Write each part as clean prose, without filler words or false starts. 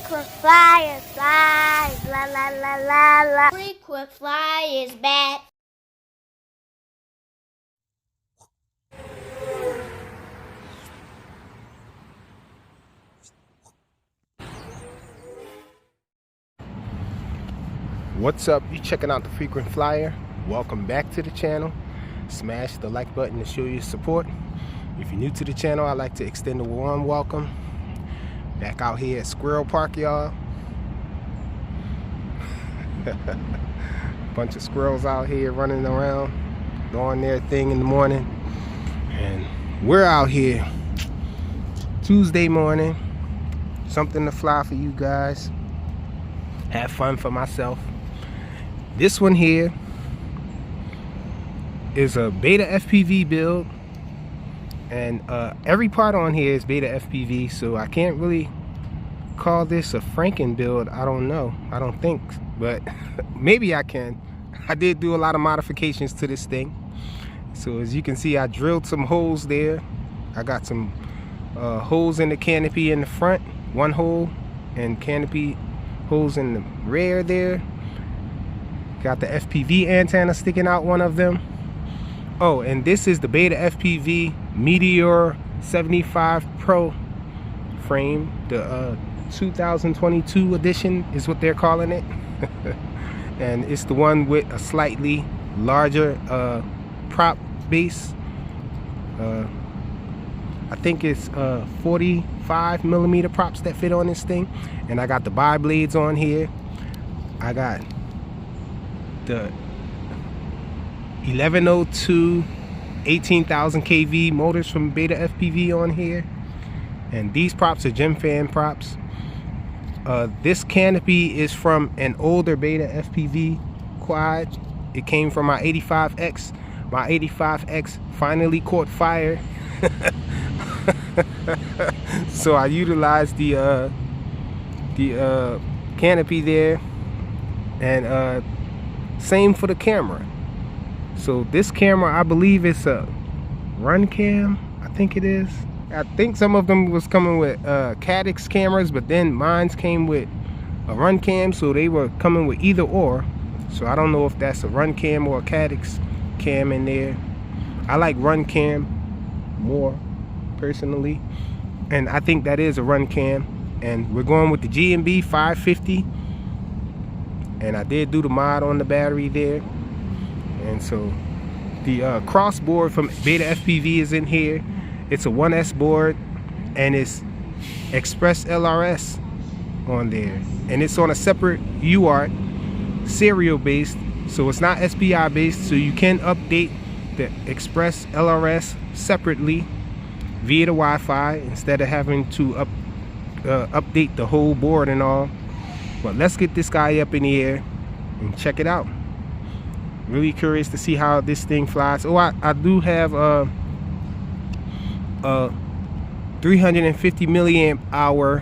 Frequent flyer, flies, la la la la la. Frequent flyers back. What's up? You checking out the Frequent Flyer? Welcome back to the channel. Smash the like button to show your support. If you're new to the channel, I'd like to extend a warm welcome. Back out here at Squirrel Park, y'all. Bunch of squirrels out here running around, doing their thing in the morning. And we're out here Tuesday morning. Something to fly for you guys. Have fun for myself. This one here is a Beta FPV build, and every part on here is Beta FPV, so I can't really call this a Franken build. I don't know, I don't think, but maybe I can. I did do a lot of modifications to this thing. So as you can see, I drilled some holes there. I got some holes in the canopy in the front, one hole, and canopy holes in the rear there. Got the FPV antenna sticking out one of them. Oh, and this is the Beta FPV Meteor 75 Pro frame. The 2022 edition is what they're calling it. And it's the one with a slightly larger prop base. I think it's 45 millimeter props that fit on this thing. And I got the bi blades on here. I got the 1102 18,000 kV motors from Beta FPV on here. And these props are gem fan props. This canopy is from an older Beta FPV quad. It came from my 85X. My 85X finally caught fire. So I utilized the canopy there, and same for the camera. So this camera, I believe it's a run cam, I think it is. I think some of them was coming with Caddx cameras, but then mine's came with a run cam, so they were coming with either or. So I don't know if that's a run cam or a Caddx cam in there. I like run cam more personally, and I think that is a run cam. And we're going with the G&B 550, and I did do the mod on the battery there. And so the cross board from Beta FPV is in here. It's a 1S board, and it's Express LRS on there, and it's on a separate UART serial based, so it's not SPI based, so you can update the Express LRS separately via the Wi-Fi instead of having to update the whole board and all. But let's get this guy up in the air and check it out. Really curious to see how this thing flies. Oh, I do have 350 milliamp hour.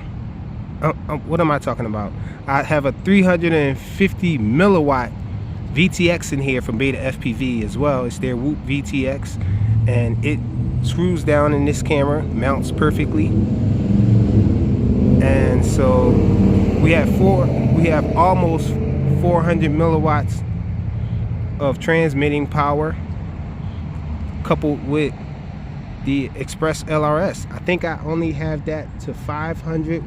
What am I talking about? I have a 350 milliwatt VTX in here from Beta FPV as well. It's their Whoop VTX, and it screws down in this camera, mounts perfectly. And so we have almost 400 milliwatts of transmitting power, coupled with the Express LRS. I think I only have that to 500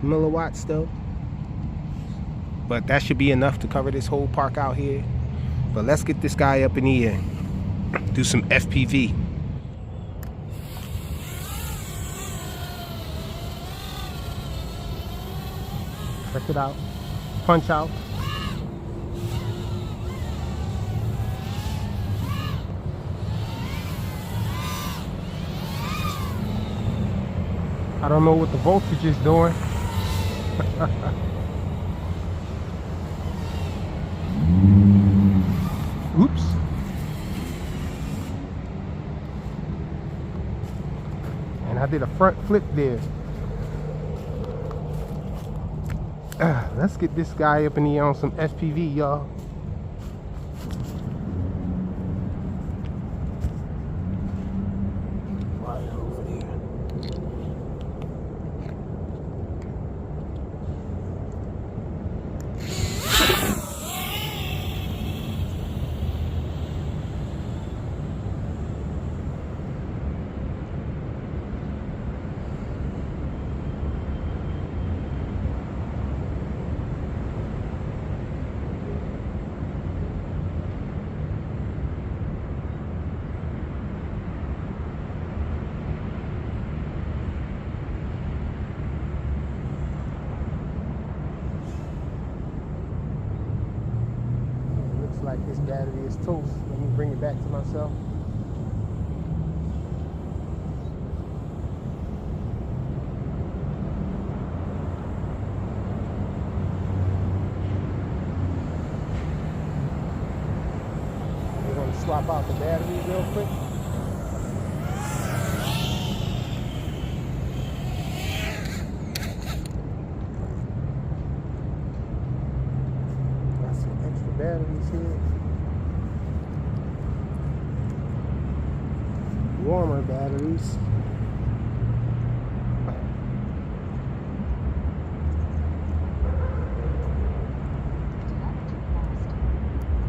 milliwatts though, but that should be enough to cover this whole park out here. But let's get this guy up in the air, do some FPV. Check it out. Punch out. I don't know what the voltage is doing. Oops. And I did a front flip there. Let's get this guy up in the air on some FPV, y'all. Right over there. This battery is toast. Let me bring it back to myself. We're going to swap out the battery real quick. Got some extra batteries here. Warmer batteries.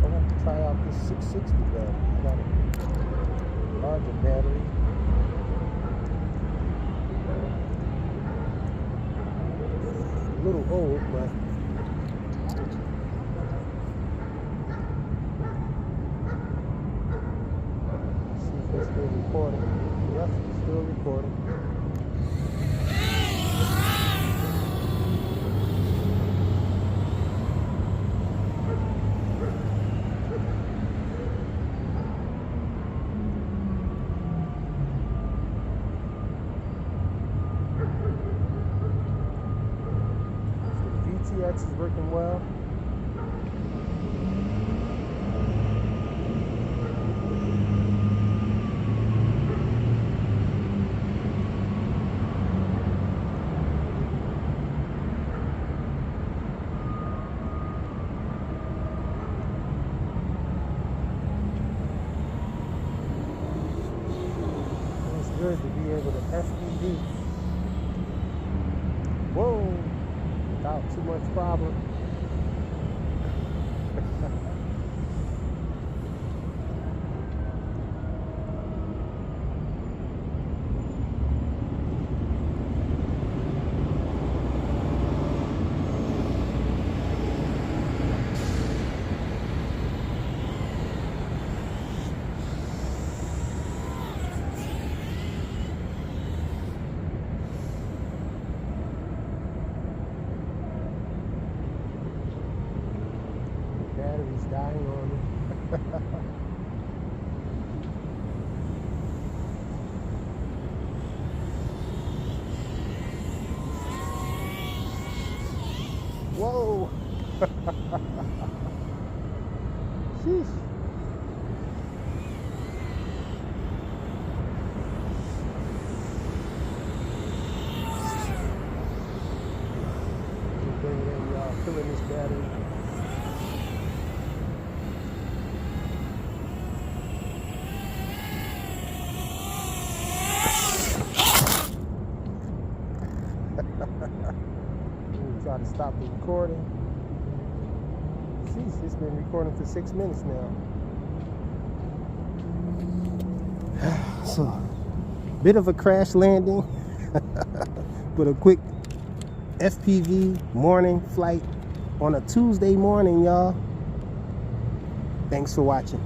I'm going to try out this 660 battery. I got a larger battery. A little old, but let's see if it's still recording. Yep, it's still recording. VTX is working well. It's good to be able to FPV. Whoa! Without too much problem. Battery's dying on me. Whoa! Sheesh. Bring it in, y'all. Filling this battery. Try to stop the recording. Jeez, it's been recording for 6 minutes now. So, bit of a crash landing, but a quick FPV morning flight on a Tuesday morning, y'all. Thanks for watching.